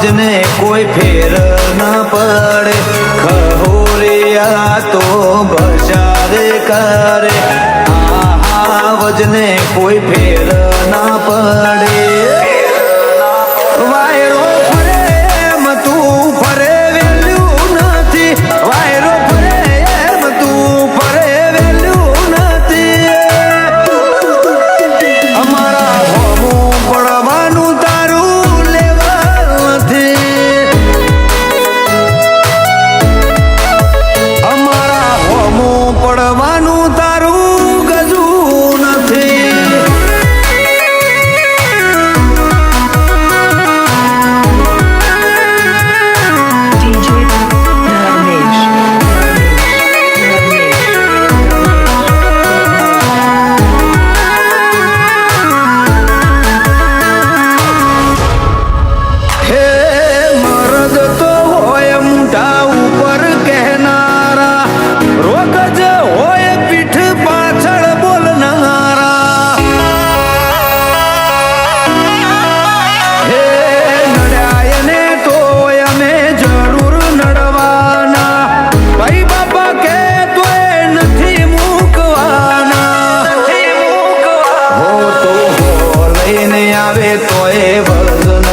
સમાજને કોઈ ફેર ન પડે ખહોરિયા તો બજારે કરે વજને કોઈ ફેર ના પડે વાયરો ફરે એમ તું ફરે વેલ્યુ નથી વાયરો ફરે એમ તું ફરે વેલ્યુ નથી અમારા હોમું પડવાનું તારું લેવલ નથી અમારા હોમું પડવાનું તારું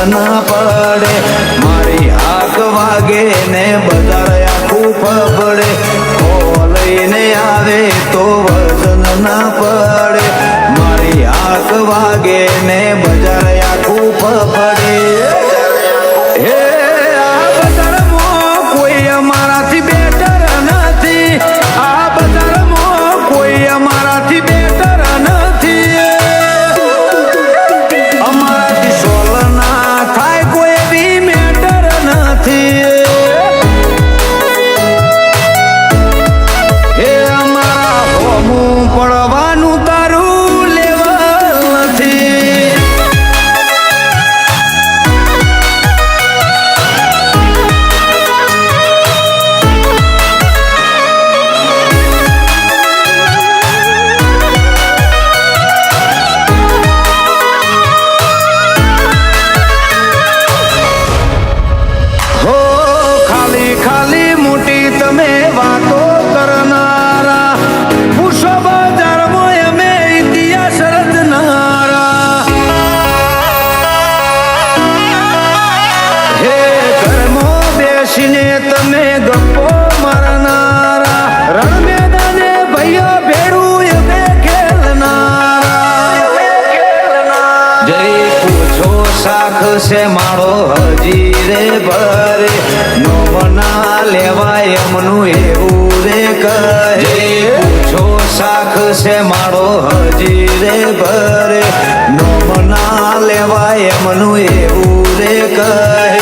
ના પડે મારી આંખ વાગે ને બજાર આખું ફફડે લઈને આવે તો વજન ના પડે મારી આંખ વાગે ને બજાર આખું ફફડે હે આ બજારમાં કોઈ અમારાથી બેટર નથી આ બજારમાં કોઈ અમારાથી બેટર નથી અમારાથી સોલ ના થાય કોઈ બી મેટર નથી હે અમારા હોમું પડવાનું તારું લેવલ નથી ખાલી મોટી તમે વાતો કરનારા પૂછો બજારમાં અમે ઇતિહાસ રચનારા હે ઘરમાં બેસીને તમે ગપ્પો મારનારા રણ મેદાને ભાઈઓ ભેડું અમે ખેલનારા જઈ પૂછો શાખ છે માળો હજી રે ભરે નોમના લેવાય એમનું એવું રે કહે પૂછો શાખ છે માળો હજી રે ભરે નોમના લેવાય એમનું એવું રે કહે